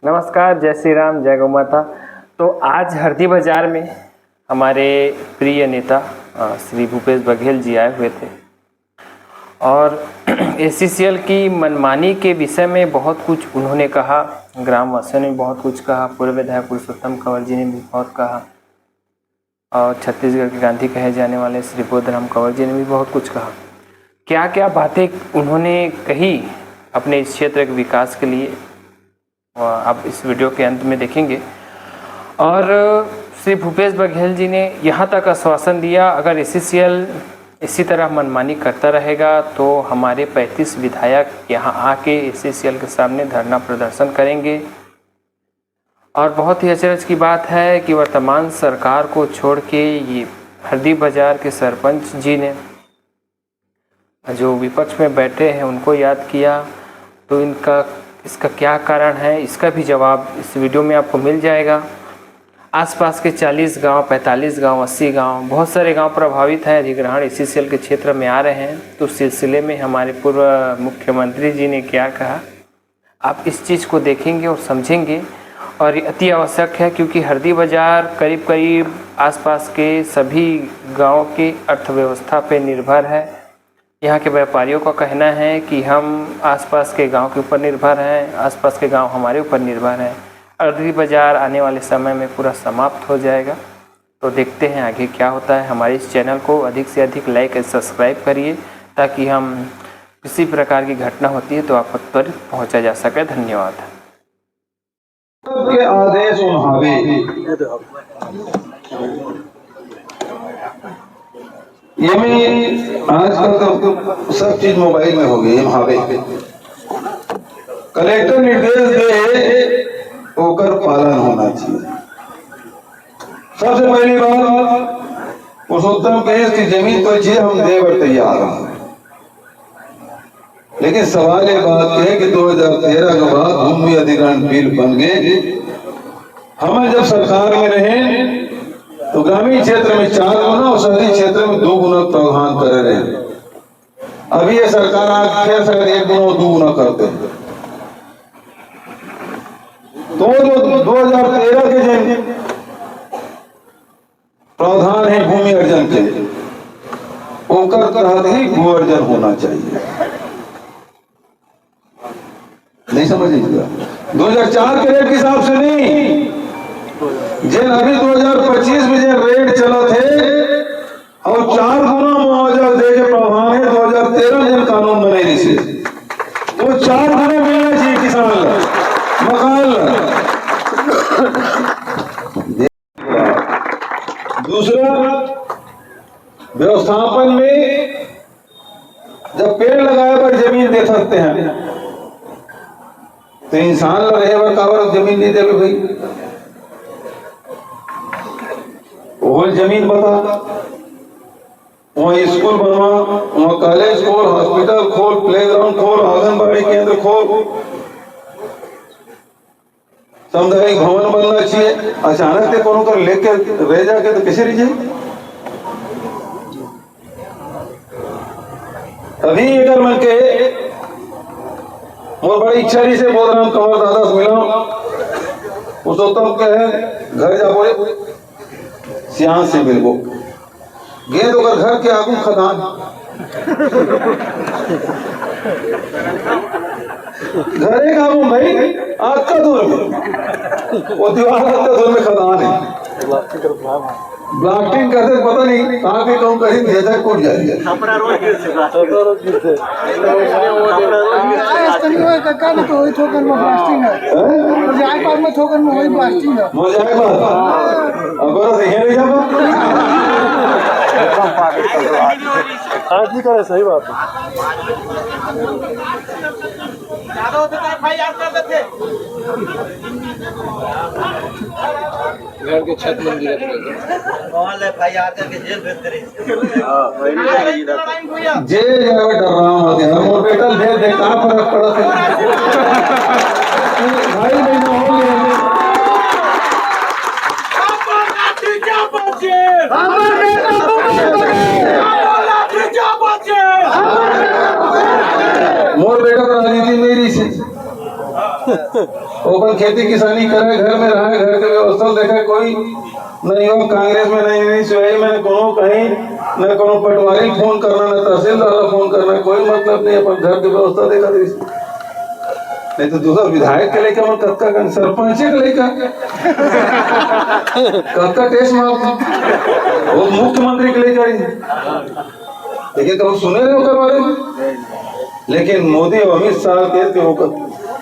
नमस्कार, जय श्री राम, जय गौ माता। तो आज हरदी बाजार में हमारे प्रिय नेता श्री भूपेश बघेल जी आए हुए थे और ACCL की मनमानी के विषय में बहुत कुछ उन्होंने कहा। ग्रामवासियों ने बहुत कुछ कहा, पूर्व विधायक पुरुषोत्तम कंवर जी ने भी बहुत कहा और छत्तीसगढ़ के गांधी कहे जाने वाले श्री बोधराम कंवर जी ने भी बहुत कुछ कहा। क्या क्या बातें उन्होंने कही अपने इस क्षेत्र के विकास के लिए, आप इस वीडियो के अंत में देखेंगे। और श्री भूपेश बघेल जी ने यहाँ तक आश्वासन दिया, अगर ACCL इसी तरह मनमानी करता रहेगा तो हमारे 35 विधायक यहाँ आके ACCL के सामने धरना प्रदर्शन करेंगे। और बहुत ही अचरज की बात है कि वर्तमान सरकार को छोड़ के ये हरदी बाजार के सरपंच जी ने जो विपक्ष में बैठे हैं उनको याद किया। तो इसका क्या कारण है, इसका भी जवाब इस वीडियो में आपको मिल जाएगा। आसपास के 40 गांव, 45 गांव, 80 गांव, बहुत सारे गांव प्रभावित हैं, अधिग्रहण ACCL के क्षेत्र में आ रहे हैं। तो सिलसिले में हमारे पूर्व मुख्यमंत्री जी ने क्या कहा, आप इस चीज़ को देखेंगे और समझेंगे। और ये अति आवश्यक है क्योंकि हरदी बाजार करीब करीब आसपास के सभी गाँव की अर्थव्यवस्था पर निर्भर है। यहाँ के व्यापारियों का कहना है कि हम आसपास के गांव के ऊपर निर्भर हैं, आसपास के गांव हमारे ऊपर निर्भर हैं। हरदी बाजार आने वाले समय में पूरा समाप्त हो जाएगा। तो देखते हैं आगे क्या होता है। हमारे इस चैनल को अधिक से अधिक लाइक और सब्सक्राइब करिए ताकि हम किसी प्रकार की घटना होती है तो आप तक त्वरित पहुँचा जा सके। धन्यवाद। के आदेश ये में आजकल तो सब चीज मोबाइल में हो गई है। भावे कलेक्टर निर्देश दे होकर पालन होना चाहिए। सबसे पहली बात पुरुषोत्तम केस की जमीन पर चीज हम देवर तैयार हैं, लेकिन सवाल ये बात है कि 2013 के बाद भूमि अधिग्रहण बिल बन गए। हमें जब सरकार में रहे तो ग्रामीण क्षेत्र में 4 गुना और शहरी क्षेत्र में 2 गुना प्रावधान कर रहे हैं। अभी ये सरकार आगे शायद 1 गुना और 2 गुना करते हैं। तो जो 2013 के जो प्रावधान है भूमि अर्जन के, ओकर तहत ही भू अर्जन होना चाहिए। नहीं समझिएगा, 2004 के रेट के हिसाब से नहीं, जिन अभी 2025 में जो रेट चला थे और 4 गुना मुआवजा दे के प्रावधान है 2013 में कानून बने से, तो 4 गुना मिलना चाहिए किसान मकान। दूसरा, व्यवस्थापन में जब पेड़ लगाए पर जमीन दे सकते हैं तो इंसान रहे हुए काबर जमीन नहीं देवे भाई। वो जमीन बता, वहाँ स्कूल बनवा, वहाँ कॉलेज खोल, हॉस्पिटल खोल, प्लेग्राउंड खोल, आंगनबाड़ी केंद्र खोल, सामुदायिक भवन बनना चाहिए। अचानक से कोनो कर लेके रह जाके तो कैसे रह जाए। अभी अगर मन के और बड़ी इच्छा रही से बोधराम कंवर दादा से मिला, पुरुषोत्तम के घर जा बोले सियान से मिलबो गेंद होकर घर के आगू खदान घरे का वो भाई आज का दूर में वो दीवार का दूर में खदान है। ब्लास्टिंग करते पता नहीं कहाँ के कौन कहीं भेजा कूद जाएगी। सही बात है। घर के छत मंदिर जे डर रहा हूँ बेटा ले दे कहाँ फर्क पड़ा था भाई महीना हो गया। मोर बेटा राजनीति मेरी से ओपन खेती किसानी करे, घर में रहे, घर के व्यवस्था देखे, कोई नहीं हो कांग्रेस में नहीं सुई में कोनो कहीं न कोनो पटवारी फोन करना, न तहसीलदार फोन करना, कोई मतलब नहीं, अपन घर की व्यवस्था देखा दे। नहीं तो दूसरा विधायक के लेकर कत्का का सरपंच के लेकर कत्का टेस्ट मार वो मुख्यमंत्री के लेकर, लेकिन तो सुने रहे हो बारे में। लेकिन मोदी और अमित शाह के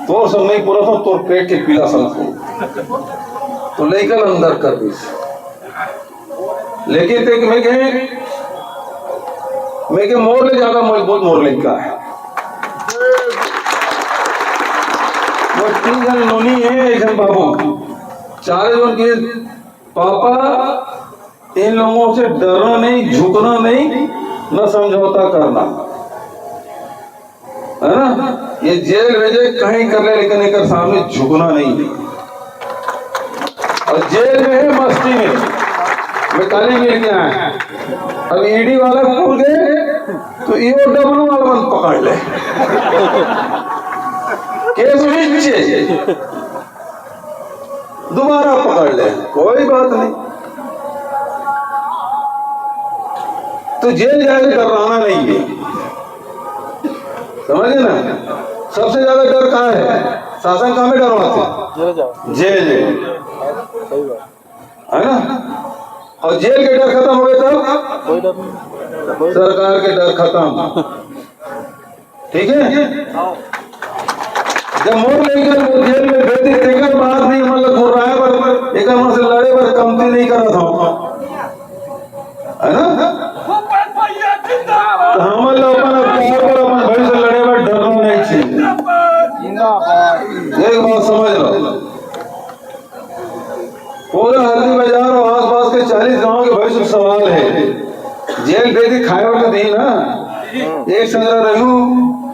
तो सब नहीं पूरा था, तो पेट के पीला समझ तो लेकर अंदर कर दी। लेकिन देख मैं के मोर ले ज्यादा मजबूत मोर लेका है। वो 3 जन नोनी है, 1 जन बाबू, 4 जन के पापा। इन लोगों से डरना नहीं, झुकना नहीं, न समझौता करना, है ना। ये जेल भेजे कहीं कर ले, लेकिन एक सामने झुकना नहीं। और जेल में है मस्ती में काली मिल के आए। अब ईडी वाला खोल गए तो ईओडब्ल्यू वाला बंद पकड़ ले, केस नीचे दोबारा पकड़ ले, कोई बात नहीं। तो जेल जाके डराना नहीं है, समझे ना। सबसे ज्यादा डर कहाँ है? शासन कहाँ में डरवाते? जेल है ना। और जेल के डर खत्म हो गए तब सरकार के डर खत्म, ठीक है। जब मोर लेकर जेल में भेजे देकर बात नहीं, मतलब घुराए पर एक से लड़े पर कमती नहीं करा था, है ना। तो हम लोग अपन भाई से लड़े पर डरना नहीं चाहिए। एक बात समझ लो, पूरा हल्दी बाजार और आसपास के 40 गांव के भविष्य सवाल है। जेल भेजी खाए वाले दी ना, एक संग्रह रहूं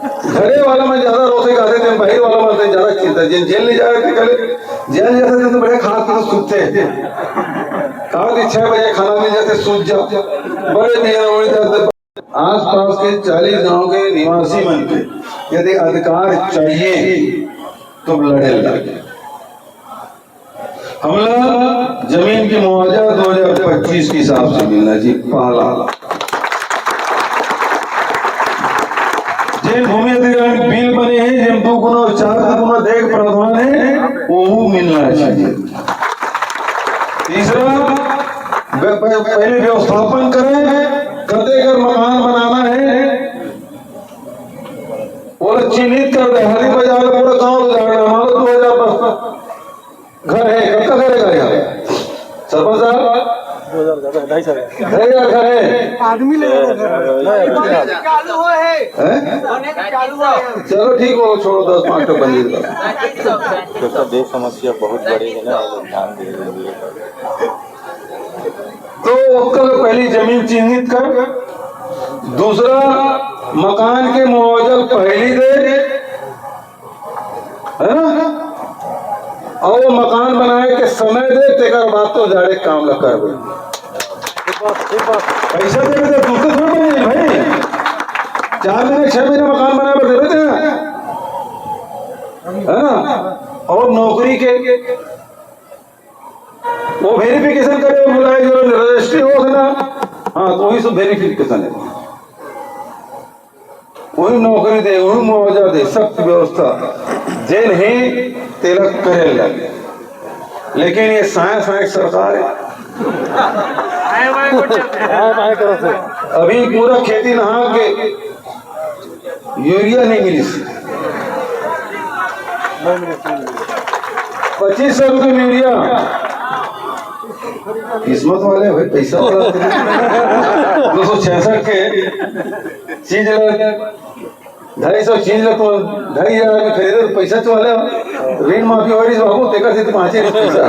घरे वाला में ज्यादा रोसे खाते थे, बाहर वाला में ज्यादा चिंता। जेल नहीं जाए थे, कल जेल जैसे थे तो बड़े खा के सूते कहा कि 6 बजे खाना मिल जाते, सूझ जाओ, बड़े दिया उड़ जाते। आस पास के 40 गांव के निवासी मन के यदि अधिकार चाहिए तो लड़े लगे। हमला जमीन की मुआवजा 2025 के हिसाब से मिलना जी। पहला जिन भूमि अधिग्रहण बिल बने हैं, जिन 2 गुना और 4 गुना देख प्रावधान है, वो मिलना चाहिए। तीसरा, पहले व्यवस्थापन करें, कते घर मकान बनाना है वो चिन्हित कर दे। हरी बाजार पूरा गांव उजाड़ना, मान लो 2000 घर है, कब तक करेगा यार सरपंच साहब? 2000 घर है, आदमी चलो ठीक हो, छोड़ो 10-5 तो बन तो देश समस्या बहुत बड़ी है ना, ध्यान दे रही। तो उसका पहली जमीन चिन्हित कर, दूसरा मकान के मुआवजा पहली दे, है ना। और वो मकान बनाए के समय दे, तेकर बात तो जाड़े काम न कर पैसा दे तो दूसरे थोड़ा बने भाई। 4 महीने 6 महीने मकान बनाए पर देते हैं, है ना। और नौकरी के वो वेरिफिकेशन करे, बुलाए जो रजिस्ट्री हो ना, हाँ तो वही सब वेरिफिकेशन है, वही नौकरी दे, वही मुआवजा दे, सब व्यवस्था जेल ही तिलक करे लगे। लेकिन ये साइंस सरकार है, अभी पूरा खेती नहा के यूरिया नहीं मिली, 2500 रुपये में यूरिया। किस्मत वाले भाई, पैसा 266 के चीज 250 चीज तो 2500 में खरीदे तो पैसा तो वाले ऋण माफी हो रही बाबू, तेकर से 5 पैसा।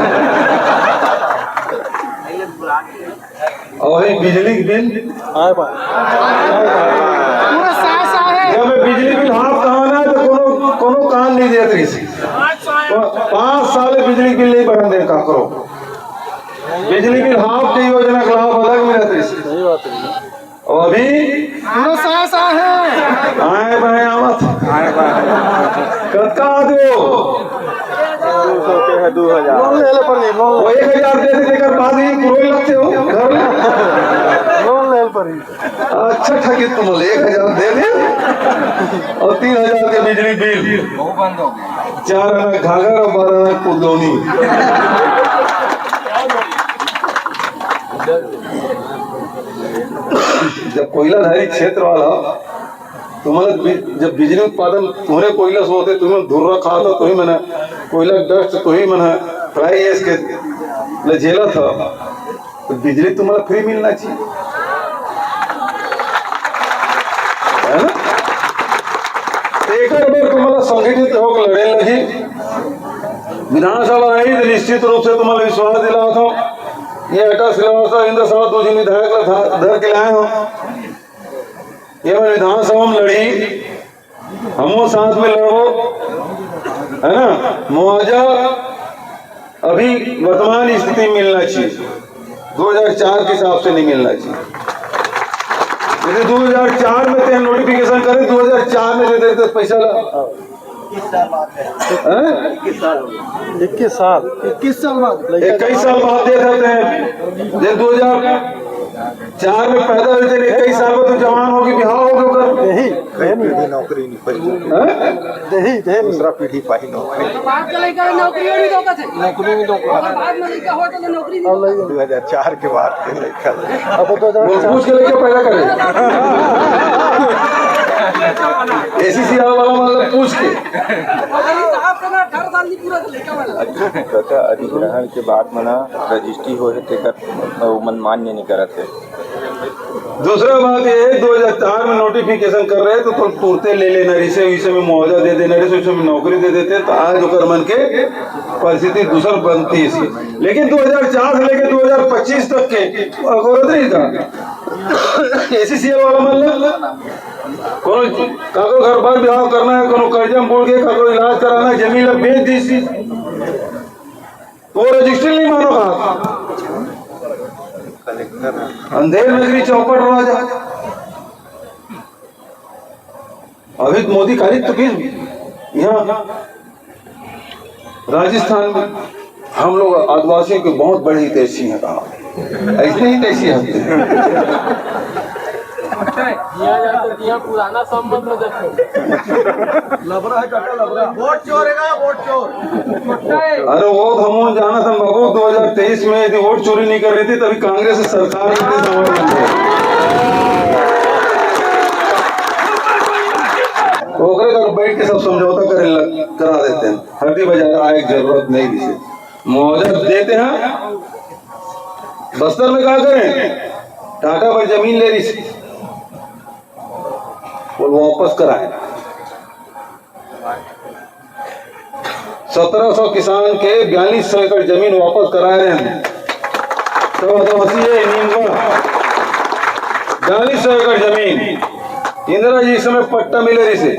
और बिजली बिल जब बिजली बिल हाफ कहाना है तो कोनो कान नहीं देते, 5 साल बिजली बिल नहीं बढ़ा दे का करो। बिजली बिल हाफ की योजना का लाभ अलग मिला था, और अभी आए भाई आवत कत्का दो है 2000 वो 1000 दे देकर बाद ही रोए लगते हो घर में। अच्छा ठगी तुम 1000 दे दे और 3000 के बिजली बिल, 4 आना घाघर और 12 आना कुदौनी। जब कोयलाधारी क्षेत्र वाला तुम्हारा जब बिजली उत्पादन तुम्हारे कोयला से होते, तुम्हें धुर्रा खा था, तो ही मैंने कोयला डस्ट, तो ही मैंने फ्राई गैस के झेला था, तो बिजली तुम्हारा फ्री मिलना चाहिए, है ना? एक बार तुम्हारा संगठित होकर लड़े लगी, विधानसभा आई तो निश्चित रूप से तुम्हारा विश्वास दिला था, ये अटल श्रीवास्तव इंद्र सभा 2 विधायक धर के लाए हो, ये मैं विधानसभा में लड़ी, हम साथ में लड़ो, है ना? मुआवजा अभी वर्तमान स्थिति मिलना चाहिए, 2004 के हिसाब से नहीं मिलना चाहिए। यदि 2004 में तेरे नोटिफिकेशन करे, 2004 में दे देते पैसा ला 21 साल बाद दे देते हैं। 2004 में पैदा हुए थे, 21 साल में तो जवान होगी, बिहार होगी, नौकरी नहीं पाई, दूसरा पीढ़ी पाई नौकरी 2004 के बाद पूछ के लेके पैदा करे एसीसी वाला मतलब पूछ के अधिग्रहण के बाद मना रजिस्ट्री हो मन मान्य नहीं करते। दूसरा बात ये है, 2004 में नोटिफिकेशन कर रहे तो तुम तुरते ले लेना, इसे में मुआवजा दे देना, इसे में नौकरी दे देते, तो आज होकर मन के परिस्थिति दूसर बनती है। लेकिन 2004 से लेकर 2025 तक के गौरव नहीं था एसीसीएल वाला मतलब काको घर बार बिहाव करना है, कोनो कर्जा में बोल के काको इलाज कराना है, जमीन बेच दी सी, वो रजिस्ट्री नहीं मानो कहा, अंधेर नगरी चौपट राजा। अभी मोदी खाली तो फिर यहाँ राजस्थान में हम लोग आदिवासियों के बहुत बड़े हितैषी हैं, कहा ऐसे हितैषी हैं। पुराना संबंध में देखो लबरा है, काका लबरा, वोट चोरेगा, वोट चोर। अरे वो हम जाना था बाबू, 2023 में यदि वोट चोरी नहीं कर रही थी तभी कांग्रेस सरकार ओकरे घर बैठ के सब समझौता करा देते हैं। हरदी बाजार आए जरूरत नहीं थी, मुआवजा देते हैं। बस्तर में क्या करें, टाटा पर जमीन ले रही थी, वो वापस कराए। 1700 किसान के 4200 एकड़ जमीन वापस करा रहे हैं। तो 4200 एकड़ जमीन इंदिरा जी समय पट्टा मिले रही से,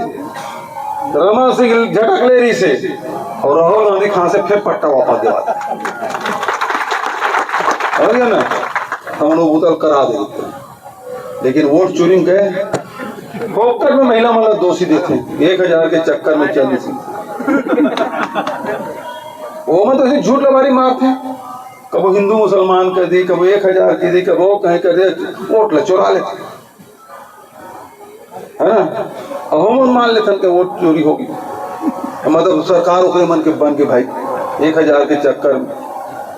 रमन सिंह झटक ले रही से, और राहुल गांधी खां से फिर पट्टा वापस दिवा ना, हम लोग उतर करा दे। लेकिन वोट चोरी गए पोकर में महिला मतलब दोषी देते, 1000 के चक्कर में 40 वो में तो झूठ लबारी मारते, कबो हिंदू मुसलमान कर दी, कबो 1000 की दी, कबो कहीं कर दे, वोट ले चुरा लेते, है ना? हम मान लेते हैं कि वोट चोरी होगी, मतलब सरकार उसे मन के बन के भाई 1000 के चक्कर में,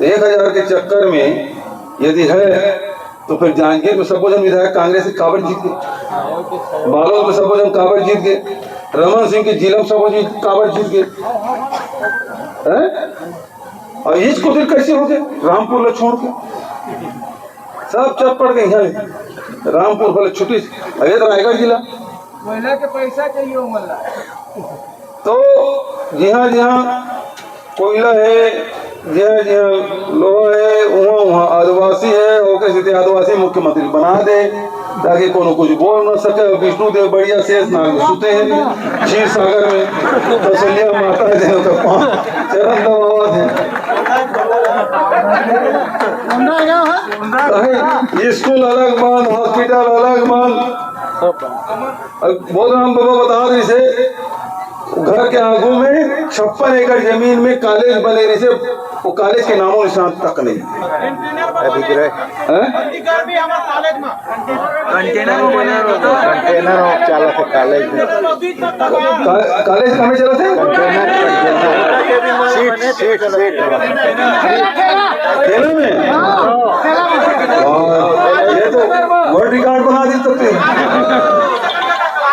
1000 के चक्कर में यदि है तो फिर जाएंगे तो सबोजन विधायक कांग्रेस से काबर जीत गए, बालोद में सबोजन काबर जीत गए, रमन सिंह के जिला में सबोजन काबर जीत गए, और इसको दिल कैसे हो गए? रामपुर ले छोड़ के सब चप पड़ गए यहाँ, रामपुर वाले छुट्टी, अरे रायगढ़ जिला महिला के पैसा चाहिए मल्ला। तो जहाँ कोयला है, जहाँ लोहा है, वहाँ आदिवासी है, ओके सीधे आदिवासी मुख्यमंत्री बना दे ताकि कोनो कुछ बोल न सके। विष्णु देव बढ़िया शेष नाग सुते हैं क्षीर सागर में, कौशल्या माता है तो चरण दबावा थे, स्कूल अलग बंद, हॉस्पिटल अलग बंद। बोध राम बाबा बता दी से घर के आगू में 56 एकड़ जमीन में कॉलेज बने रही से वो कॉलेज के नामों निशान तक नहीं कंटेनर चालक है कॉलेज में कॉलेज कहाँ में चला थे सीट ठेला में ये तो वर्ल्ड रिकॉर्ड बना दी तब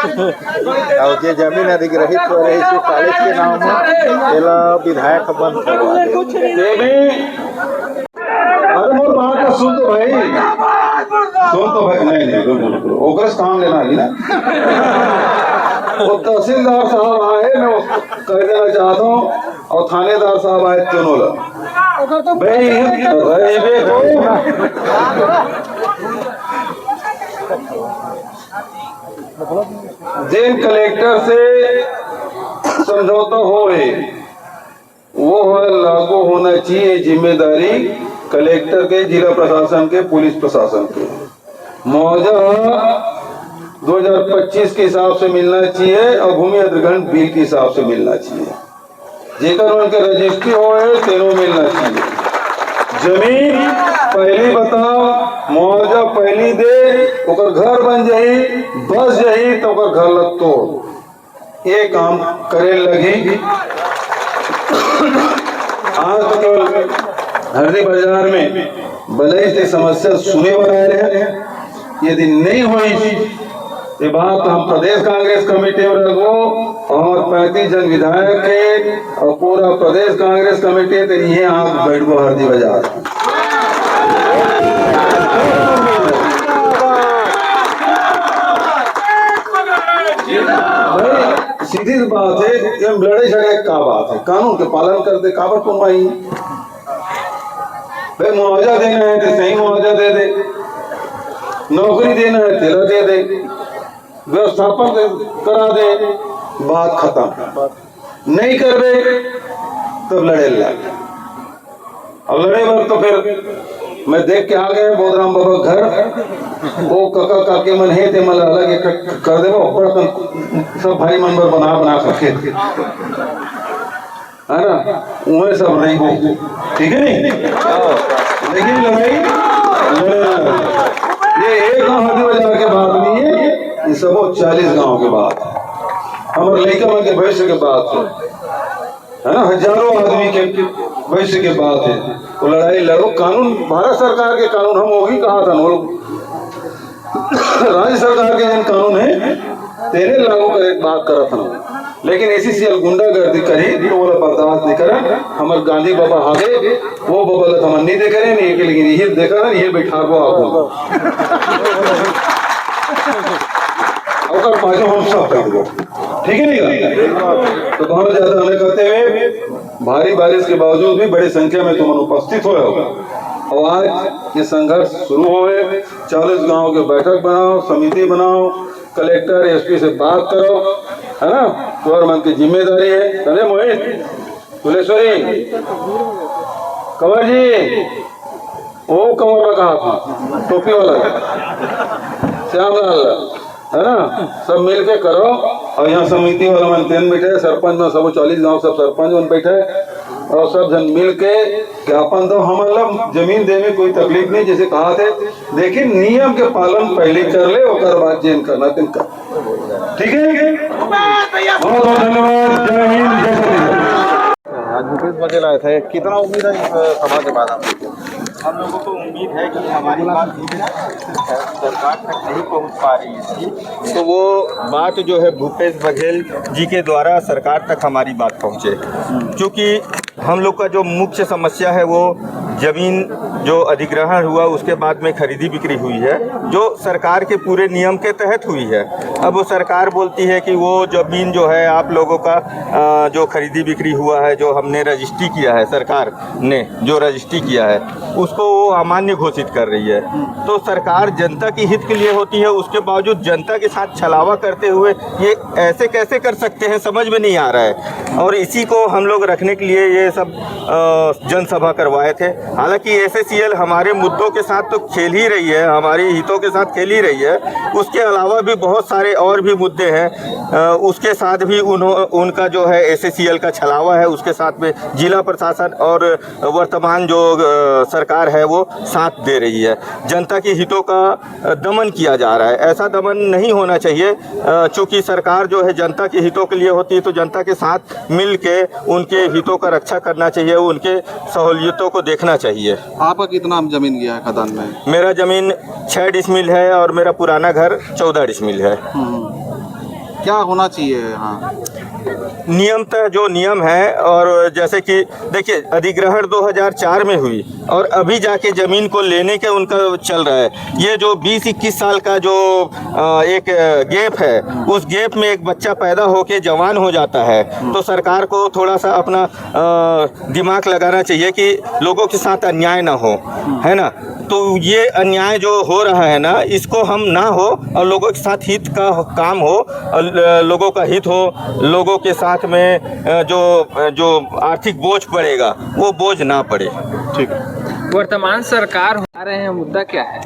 और ये जमीन अधिग्रहित हो रही थी कॉलेज के नाम में जिला विधायक बंद करवा अरे मोर बात का सुन तो भाई नहीं ओकर से काम लेना है ना वो तहसीलदार साहब आए मैं उसको कह देना चाहता हूँ और थानेदार साहब आए तीनों लोग भाई जिन कलेक्टर से समझौता होए वो है लागू होना चाहिए जिम्मेदारी कलेक्टर के, जिला प्रशासन के, पुलिस प्रशासन के। मुआवजा 2025 के हिसाब से मिलना चाहिए और भूमि अधिग्रहण बिल के हिसाब से मिलना चाहिए। जेकर उनके रजिस्ट्री होए तेनों मिलना चाहिए। जमीन पहली बताओ, मुआवजा पहली दे, ओकर घर बन जाही, बस जाही तो ओकर घर लग तोड़, ये काम करे लगी। आज तो केवल हरदी बाजार में भले से समस्या सुने बना रहे, यदि नहीं हुई ये बात हम प्रदेश कांग्रेस कमेटी में रखो और 35 जन विधायक के और पूरा प्रदेश कांग्रेस कमेटी तो ये आप बैठ गो हरदी बाजार। सीधी बात है, ये लड़े झगड़े का बात है, कानून के पालन करते काबर तुम भाई मुआवजा देना है तो सही मुआवजा दे दे, नौकरी देना है तेरा दे दे, व्यवस्थापन करा दे, बात खत्म। नहीं कर दे तब लड़े लग। अब लड़े बार तो फिर मैं देख के आ गया बोधराम बाबा घर, वो काका काके मन है ते मन अलग कर दे, बड़ा सब भाई मन बना सके है ना, उन्हें सब नहीं हो, ठीक है नहीं। लेकिन लड़ाई ये एक गाँव हरदी बाजार के बात नहीं है, ये सब 40 गांव के बात है, हमारे लड़का मन के भविष्य के बात है ना, हजारों आदमी के भविष्य के बात है। तो लड़ाई लड़ो, कानून भारत सरकार के कानून हम होगी कहा था राज्य सरकार के जन कानून है तेरे लागू कर एक बात करत हम, लेकिन ऐसी सी गुंडागर्दी करी तो बोला बर्दाश्त नहीं करा। हमारे गांधी बाबा आगे वो बाबा हम नहीं देख रहे नहीं, लेकिन ये देखा ना ये बैठा को आपको हम सब ठीक है नहीं। तो बहुत ज्यादा हमें करते हुए भारी बारिश के बावजूद भी बड़ी संख्या में तुम उपस्थित हुए होगा और आज ये संघर्ष शुरू हुए। 40 गांव के बैठक बनाओ, समिति बनाओ, कलेक्टर एसपी से बात करो, है ना, गवर्नमेंट की जिम्मेदारी है। अरे मोहित तुलेश्वरी कंवर जी, वो कंवर में कहा था टोपी वाला श्यामलाल, है ना, सब मिल के करो। और यहाँ समिति वाला मन 3 बैठे, सरपंच में सब 40 गांव सब सरपंच मन बैठे और सब जन मिल के ज्ञापन दो। हमारा जमीन देने में कोई तकलीफ नहीं, जैसे कहा थे, लेकिन नियम के पालन पहले कर ले, और बाद जेन करना तीन कर, ठीक है। बहुत बहुत धन्यवाद, जय हिंद, जय श्री। आज भूपेश बघेल आए थे, कितना उम्मीद है इस सभा के बाद आपको? हम लोगों को उम्मीद है कि हमारी बात सरकार तक नहीं पहुंच पा रही थी, तो वो बात जो है भूपेश बघेल जी के द्वारा सरकार तक हमारी बात पहुंचे। क्योंकि हम लोग का जो मुख्य समस्या है वो ज़मीन जो अधिग्रहण हुआ उसके बाद में खरीदी बिक्री हुई है, जो सरकार के पूरे नियम के तहत हुई है। अब वो सरकार बोलती है कि वो ज़मीन जो है आप लोगों का जो खरीदी बिक्री हुआ है, जो हमने रजिस्ट्री किया है, सरकार ने जो रजिस्ट्री किया है उसको वो अमान्य घोषित कर रही है। तो सरकार जनता की हित के लिए होती है, उसके बावजूद जनता के साथ छलावा करते हुए ये ऐसे कैसे कर सकते हैं, समझ में नहीं आ रहा है। और इसी को हम लोग रखने के लिए ये सब जनसभा करवाए थे। हालांकि SACL हमारे मुद्दों के साथ तो खेल ही रही है, हमारी हितों के साथ खेल ही रही है। उसके अलावा भी बहुत सारे और भी मुद्दे हैं, उसके साथ भी उनका जो है SACL का छलावा है, उसके साथ में जिला प्रशासन और वर्तमान जो सरकार है वो साथ दे रही है। जनता की हितों का दमन किया जा रहा है, ऐसा दमन नहीं होना चाहिए। चूँकि सरकार जो है जनता के हितों के लिए होती है, तो जनता के साथ मिल के उनके हितों का रक्षा करना चाहिए, उनके सहूलियतों को देखना चाहिए। आपका कितना जमीन गया है खदान में? मेरा ज़मीन 6 डिसमिल है और मेरा पुराना घर 14 डिसमिल है। क्या होना चाहिए यहाँ? नियमतः जो नियम है, और जैसे कि देखिए अधिग्रहण 2004 में हुई और अभी जाके ज़मीन को लेने के उनका चल रहा है। ये जो 20-21 साल का जो एक गैप है, उस गैप में एक बच्चा पैदा होके जवान हो जाता है, तो सरकार को थोड़ा सा अपना दिमाग लगाना चाहिए कि लोगों के साथ अन्याय ना हो, है ना। तो ये अन्याय जो हो रहा है ना, इसको हम ना हो और लोगों के साथ हित का काम हो, और लोगों का हित हो, लोगों के साथ में जो आर्थिक बोझ पड़ेगा वो बोझ ना पड़े। ठीक है। वर्तमान सरकार आ रहे हैं, मुद्दा क्या है?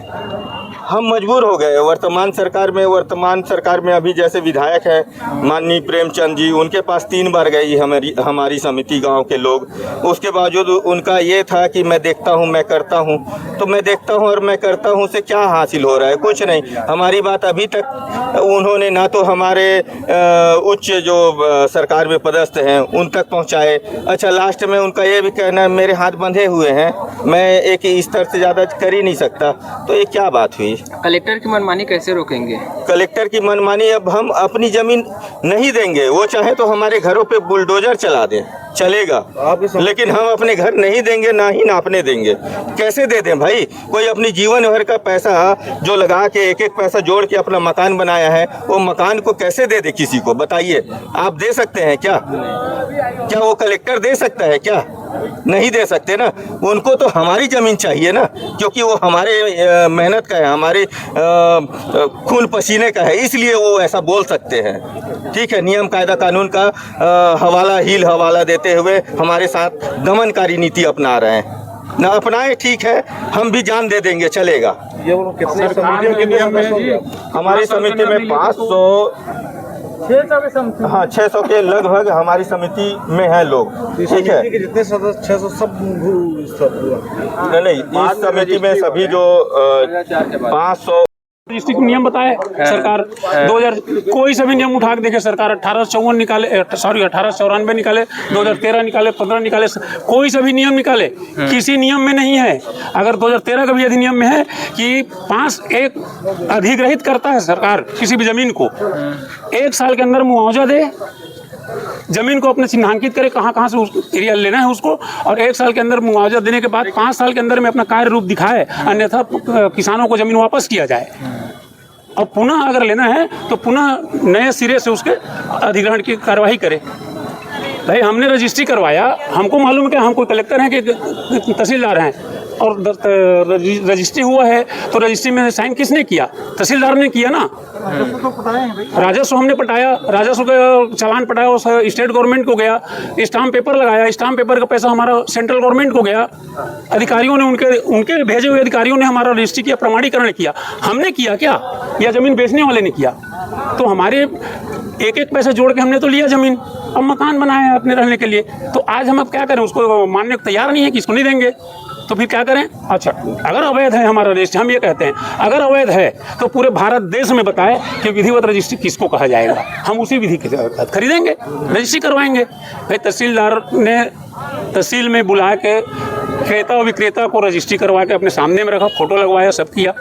हम मजबूर हो गए वर्तमान सरकार में अभी जैसे विधायक है माननीय प्रेमचंद जी, उनके पास 3 बार गई हमारी समिति गांव के लोग। उसके बावजूद उनका ये था कि मैं देखता हूं, मैं करता हूं। तो मैं देखता हूं और मैं करता हूं से क्या हासिल हो रहा है? कुछ नहीं। हमारी बात अभी तक उन्होंने ना तो हमारे उच्च जो सरकार में पदस्थ हैं उन तक पहुँचाए। अच्छा, लास्ट में उनका ये भी कहना है मेरे हाथ बंधे हुए हैं, मैं एक ही स्तर से ज़्यादा कर ही नहीं सकता। तो ये क्या बात हुई? कलेक्टर की मनमानी कैसे रोकेंगे? कलेक्टर की मनमानी, अब हम अपनी जमीन नहीं देंगे। वो चाहे तो हमारे घरों पे बुलडोजर चला दें, चलेगा, लेकिन हम अपने घर नहीं देंगे, ना ही नापने देंगे। कैसे दे दें भाई? कोई अपनी जीवन भर का पैसा जो लगा के एक पैसा जोड़ के अपना मकान बनाया है, वो मकान को कैसे दे दे किसी को? बताइए, आप दे सकते हैं क्या? क्या वो कलेक्टर दे सकता है क्या? नहीं दे सकते ना। उनको तो हमारी ज़मीन चाहिए ना, क्योंकि वो हमारे मेहनत का है, हमारे खून पसीने का है, इसलिए वो ऐसा बोल सकते हैं। ठीक है, नियम कायदा कानून का हवाला देते हुए हमारे साथ दमनकारी नीति अपना रहे हैं। ना अपनाए, ठीक है, हम भी जान दे देंगे, चलेगा। ये वो कितने समितियों के नियम में? हमारी समिति में 600 के लगभग हमारी समिति में है लोग। ठीक है, जितने सदस्य 600 सब नहीं, इस समिति में सभी जो 500 रजिस्ट्री नियम बताए सरकार 2000 कोई सा भी नियम उठा के देखे सरकार 1854 निकाले, 1894 निकाले, 2013 निकाले, 15 निकाले, कोई सा भी नियम निकाले, किसी नियम में नहीं है। अगर 2013 का भी अधिनियम में है कि 5 अधिग्रहित करता है सरकार किसी भी जमीन को, 1 साल के अंदर मुआवजा दे, जमीन को अपने चिन्हांकित करे कहाँ से एरिया लेना है उसको, और 1 साल के अंदर मुआवजा देने के बाद 5 साल के अंदर में अपना कार्य रूप दिखाए, अन्यथा किसानों को जमीन वापस किया जाए। और पुनः अगर लेना है तो पुनः नए सिरे से उसके अधिग्रहण की कार्रवाई करे। भाई हमने रजिस्ट्री करवाया, हमको मालूम है कि हम कोई कलेक्टर हैं कि तहसीलदार हैं, और रजिस्ट्री हुआ है तो रजिस्ट्री में साइन किसने किया? तहसीलदार ने किया ना। राजस्व हमने पटाया, राजस्व का चालान पटाया, उस स्टेट गवर्नमेंट को गया, स्टाम्प पेपर लगाया, स्टाम्प पेपर का पैसा हमारा सेंट्रल गवर्नमेंट को गया। अधिकारियों ने उनके भेजे हुए अधिकारियों ने हमारा रजिस्ट्री किया, प्रमाणीकरण किया। हमने किया क्या, या जमीन बेचने वाले ने किया? तो हमारे एक पैसा जोड़ के हमने तो लिया जमीन, अब मकान बनाया है अपने रहने के लिए। तो आज हम अब क्या करें? उसको मानने को तैयार नहीं है कि इसको नहीं देंगे, तो फिर क्या करें? अच्छा, अगर अवैध है हमारा रजिस्ट्री, हम ये कहते हैं अगर अवैध है तो पूरे भारत देश में बताए कि विधिवत रजिस्ट्री किसको कहा जाएगा, हम उसी विधि के तहत खरीदेंगे, रजिस्ट्री करवाएंगे। भाई तहसीलदार ने तहसील में बुला के क्रेता और विक्रेता को रजिस्ट्री करवा के अपने सामने में रखा, फोटो लगवाया, सब किया,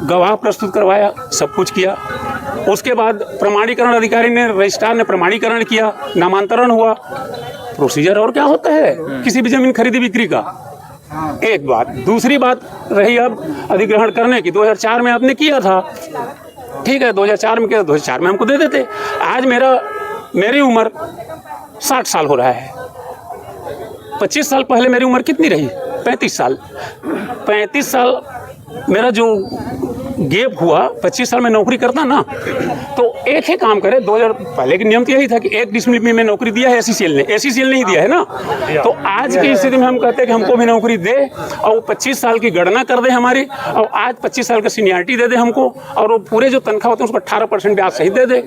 गवाह प्रस्तुत करवाया, सब कुछ किया। उसके बाद प्रमाणीकरण अधिकारी ने, रजिस्ट्रार ने प्रमाणीकरण किया, नामांतरण हुआ। प्रोसीजर और क्या होता है किसी भी जमीन खरीदी बिक्री का? एक बात। दूसरी बात रही अब अधिग्रहण करने की, 2004 में आपने किया था, ठीक है, 2004 में किया, 2004 में हमको दे देते। आज मेरी उम्र 60 साल हो रहा है। 25 साल पहले मेरी उम्र कितनी रही? 35 साल। 35 साल मेरा जो गैप हुआ, 25 साल में नौकरी करता ना, तो एक ही काम करे। 2000 पहले के नियम तो यही था कि 1 डिसमिल में नौकरी दिया है एसीसीएल ने, एसीसीएल नहीं दिया है ना। तो आज की स्थिति में हम कहते हैं कि हमको भी नौकरी दे और वो 25 साल की गणना कर दे हमारी, और आज 25 साल का सीनियरिटी दे दे हमको, और वो पूरे जो तनख्वाह होते हैं उसका 18% ब्याज सहित दे दे।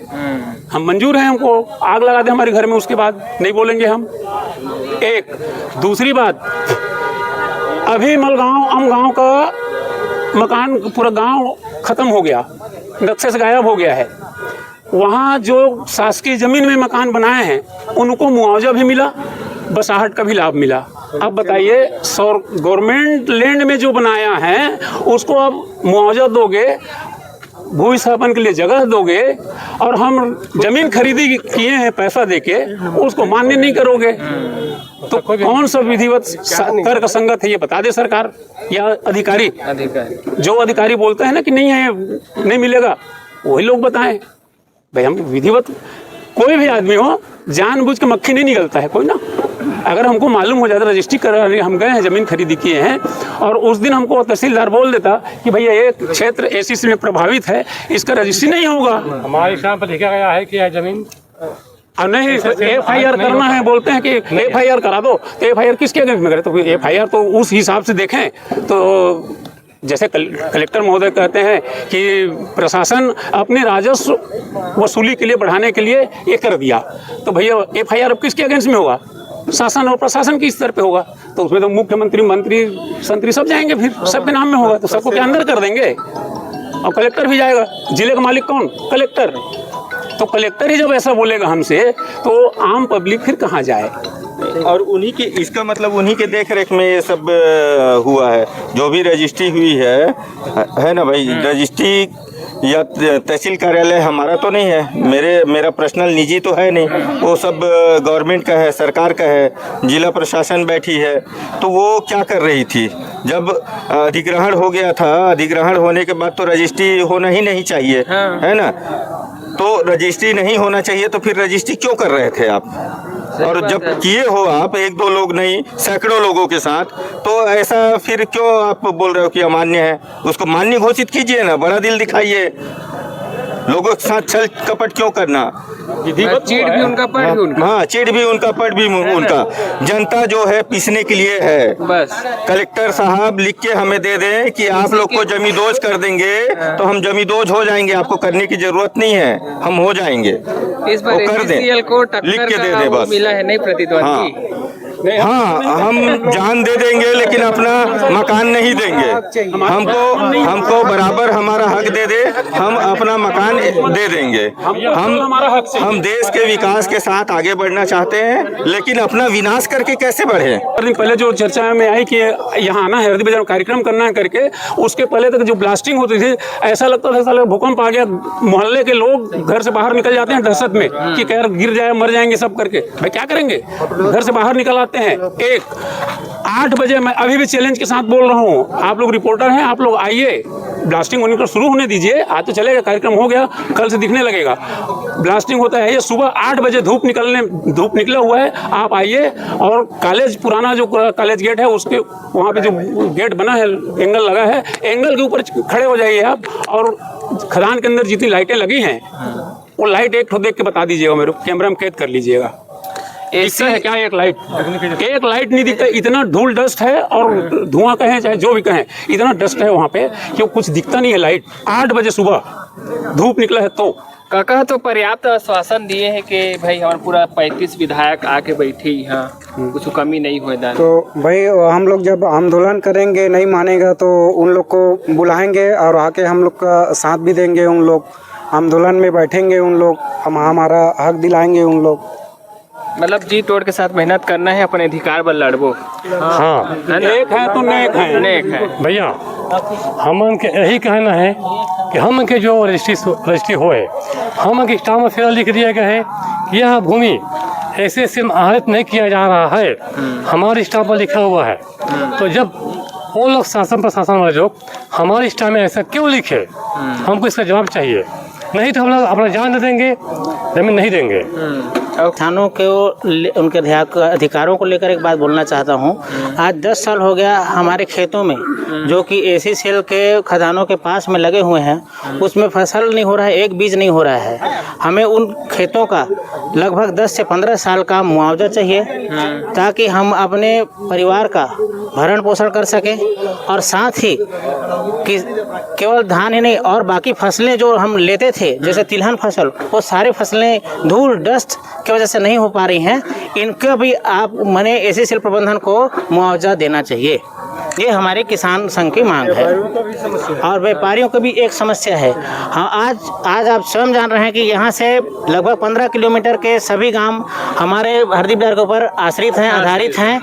हम मंजूर हैं, हमको आग लगा दे हमारे घर में, उसके बाद नहीं बोलेंगे हम। एक दूसरी बात, अभी मलगांव अमगांव का मकान पूरा गांव खत्म हो गया, नक्शे से गायब हो गया है। वहाँ जो शासकीय जमीन में मकान बनाए हैं उनको मुआवजा भी मिला, बसाहट का भी लाभ मिला। अब बताइए, गवर्नमेंट लैंड में जो बनाया है उसको अब मुआवजा दोगे, भूस्थापन के लिए जगह दोगे, और हम जमीन खरीदी किए हैं पैसा देके, उसको मान्य नहीं करोगे, तो कौन सा विधिवत तर्क संगत है ये बता दे सरकार या अधिकारी। जो अधिकारी बोलते हैं ना कि नहीं है, नहीं मिलेगा, वही लोग बताएं। भाई हम विधिवत, कोई भी आदमी हो जानबूझ के मक्खी नहीं निकलता है कोई ना। अगर हमको मालूम हो जाता, रजिस्ट्री कर हम गए हैं, ज़मीन खरीदी किए हैं, और उस दिन हमको तहसीलदार बोल देता कि भैया ये क्षेत्र एसीसी में प्रभावित है, इसका रजिस्ट्री नहीं होगा। हमारे यहाँ पर लिखा गया है कि यह जमीन और नहीं FIR करना है, बोलते हैं कि FIR करा दो, तो FIR किसके अगेंस्ट में करे? तो FIR तो उस हिसाब से देखें। तो जैसे कलेक्टर महोदय कहते हैं कि प्रशासन अपने राजस्व वसूली के लिए बढ़ाने के लिए ये कर दिया, तो भैया FIR अब किसके अगेंस्ट में होगा? शासन और प्रशासन की स्तर पे होगा। तो उसमें तो मुख्यमंत्री, मंत्री, संतरी सब जाएंगे, फिर सबके नाम में होगा, तो सबको क्या अंदर कर देंगे? और कलेक्टर भी जाएगा। जिले का मालिक कौन? कलेक्टर। तो कलेक्टर ही जब ऐसा बोलेगा हमसे, तो आम पब्लिक फिर कहाँ जाए? और उन्हीं के, इसका मतलब उन्हीं के देख रेख में ये सब हुआ है। जो भी रजिस्ट्री हुई है ना भाई, रजिस्ट्री या तहसील कार्यालय हमारा तो नहीं है, मेरा पर्सनल निजी तो है नहीं, वो सब गवर्नमेंट का है, सरकार का है। जिला प्रशासन बैठी है, तो वो क्या कर रही थी? जब अधिग्रहण हो गया था, अधिग्रहण होने के बाद तो रजिस्ट्री होना ही नहीं चाहिए, है ना? तो रजिस्ट्री नहीं होना चाहिए, तो फिर रजिस्ट्री क्यों कर रहे थे आप? और जब किए हो आप 1-2 लोग नहीं, सैकड़ों लोगों के साथ, तो ऐसा फिर क्यों आप बोल रहे हो कि अमान्य है? उसको मान्य घोषित कीजिए ना, बड़ा दिल दिखाइए। लोगों के साथ छल कपट क्यों करना? चीड़ भी उनका, पट भी उनका। हाँ, चीड़ भी उनका, पट भी उनका। जनता जो है पीसने के लिए है। बस कलेक्टर साहब लिख के हमें दे दें कि आप लोग को जमींदोज कर देंगे, तो हम जमींदोज हो जाएंगे, आपको करने की जरूरत नहीं है, हम हो जाएंगे। इस बार वो कर दें, लिख के दे दें बस। मिला है नहीं प्रतिद्वंदी। हाँ, हम जान दे देंगे लेकिन अपना मकान नहीं देंगे। हमको बराबर हमारा हक दे दे, हम अपना मकान दे देंगे। हम देश के विकास के साथ आगे बढ़ना चाहते हैं, लेकिन अपना विनाश करके कैसे बढ़े? पहले जो चर्चा में आई कि यहाँ आना है, हरदी बाजार में कार्यक्रम करना है करके, उसके पहले तक जो ब्लास्टिंग होती थी, ऐसा लगता था साला भूकंप आ गया, मोहल्ले के लोग घर से बाहर निकल जाते हैं दहशत में कि कह गिर जाए, मर जाएंगे सब करके। भाई क्या करेंगे? घर से बाहर निकल आते हैं। 8 बजे, मैं अभी भी चैलेंज के साथ बोल रहा हूँ, आप लोग रिपोर्टर हैं, आप लोग आइए, ब्लास्टिंग होने को शुरू होने दीजिए। आज तो चलेगा, कार्यक्रम हो गया, कल से दिखने लगेगा। ब्लास्टिंग होता है ये सुबह 8 बजे, धूप निकला हुआ है, आप आइए। और कॉलेज, पुराना जो कॉलेज गेट है, उसके वहाँ पे जो गेट बना है, एंगल लगा है, एंगल के ऊपर खड़े हो जाइए आप, और खदान के अंदर जितनी लाइटें लगी हैं, वो लाइट एक ठो देख के बता दीजिएगा, मेरे कैमरा में कैद कर लीजिएगा। दिखता है क्या? एक लाइट नहीं दिखता। इतना धूल डस्ट है, और धुआं कहें चाहे जो भी कहें, इतना डस्ट है वहाँ पे कि कुछ दिखता नहीं है। लाइट 8 बजे सुबह धूप निकला है। तो काका तो पर्याप्त आश्वासन दिए हैं कि भाई हमारा पूरा 35 विधायक आके बैठे यहाँ, कुछ कमी नहीं हुई। तो भाई हम लोग जब आंदोलन करेंगे, नहीं मानेगा तो उन लोग को बुलाएंगे और आके हम लोग का साथ भी देंगे। उन लोग आंदोलन में बैठेंगे, उन लोग हमारा हक दिलाएंगे। उन लोग मतलब जी तोड़ के साथ मेहनत करना है, अपने अधिकार पर लड़बो। हाँ, एक है तो नेक है भैया। हम उनके यही कहना है कि हम के जो रजिस्ट्री होए, हम के स्टाम्प में फिर लिख दिया गया है कि यह भूमि ऐसे सिर्फ आहरित नहीं किया जा रहा है, हमारे स्टाम्प पर लिखा हुआ है। तो जब वो लोग शासन प्रशासन वाले लोग हमारे स्टाम्प में ऐसा क्यों लिखे, हमको इसका जवाब चाहिए। नहीं तो हम लोग अपना जान दे देंगे, जमीन नहीं देंगे। किसानों को उनके अधिकारों को लेकर एक बात बोलना चाहता हूँ। आज 10 साल हो गया हमारे खेतों में जो कि एसी सेल के खदानों के पास में लगे हुए हैं, उसमें फसल नहीं हो रहा है, एक बीज नहीं हो रहा है। हमें उन खेतों का लगभग 10 से 15 साल का मुआवजा चाहिए ताकि हम अपने परिवार का भरण पोषण कर सकें और साथ ही कि केवल धान ही नहीं और बाकी फसलें जो हम लेते थे जैसे तिलहन फसल, वो सारे फसलें धूल डस्ट की वजह से नहीं हो पा रही हैं। इनका भी आप माने एसी सेल प्रबंधन को मुआवजा देना चाहिए। ये हमारे किसान संघ की मांग है। और व्यापारियों को भी एक समस्या है। हाँ, आज आप स्वयं जान रहे हैं कि यहाँ से लगभग 15 किलोमीटर के सभी गांव हमारे हरदीप डैम के ऊपर आश्रित हैं, आधारित हैं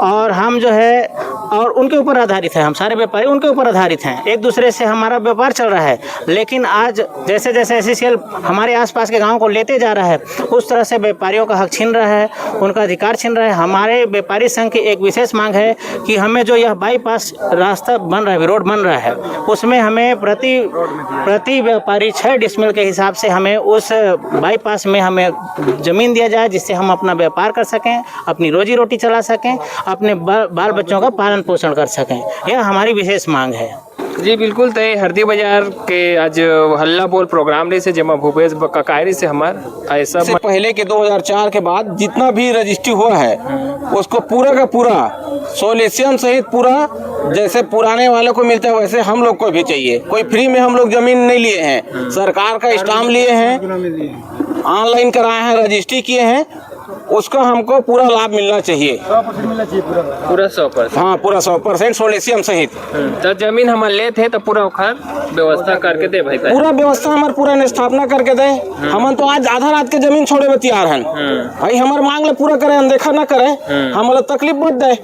और हम जो है और उनके ऊपर आधारित है। हम सारे व्यापारी उनके ऊपर आधारित हैं, एक दूसरे से हमारा व्यापार चल रहा है। लेकिन आज जैसे जैसे एसी सेल हमारे आसपास के गाँव को लेते जा रहा है, उस तरह से व्यापारियों का हक छीन रहा है, उनका अधिकार छीन रहा है। हमारे व्यापारी संघ की एक विशेष मांग है कि हमें जो यह बाईपास रास्ता बन रहा है, रोड बन रहा है, उसमें हमें प्रति व्यापारी 6 डिसमिल के हिसाब से हमें उस बाईपास में हमें ज़मीन दिया जाए, जिससे हम अपना व्यापार कर सकें, अपनी रोजी रोटी चला सकें, अपने बाल बच्चों का पालन पोषण कर सकें। यह हमारी विशेष मांग है। जी बिल्कुल। तो हरदी बाजार के आज हल्ला बोल प्रोग्राम रही से जमा भूपेश ककायरी से हमार ऐसा से पहले के 2004 के बाद जितना भी रजिस्ट्री हुआ है उसको पूरा का पूरा सोल्यूशन सहित पूरा जैसे पुराने वालों को मिलता है वैसे हम लोग को भी चाहिए। कोई फ्री में हम लोग जमीन नहीं लिए हैं, सरकार का स्टाम्प लिए हैं, ऑनलाइन कराए हैं, रजिस्ट्री किए हैं, उसका हमको पूरा लाभ मिलना चाहिए। 100% मिलना चाहिए पूरा 100%। हाँ, पूरा 100% सोल्यूशन सहित। तो जमीन हम ले थे तो पूरा व्यवस्था करके दे भाई, पूरा व्यवस्था हमारे पूरा स्थापना करके दे। हम तो आज आधा रात के जमीन छोड़े में तैयार हैं भाई, हमारे मांग ले पूरा करे, अनदेखा ना करे, हमारा तकलीफ मत दे।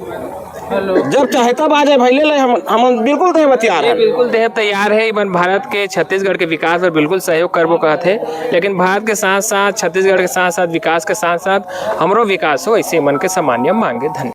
जब चाहे तब आ जाए भाई, ले हम बिल्कुल दे तैयार है। बिल्कुल दे तैयार है। इवन भारत के छत्तीसगढ़ के विकास पर बिल्कुल सहयोग करबो कहते, लेकिन भारत के साथ साथ छत्तीसगढ़ के साथ साथ विकास के साथ साथ हमरो विकास हो, ऐसे मन के सामान्य मांगे। धन्यवाद।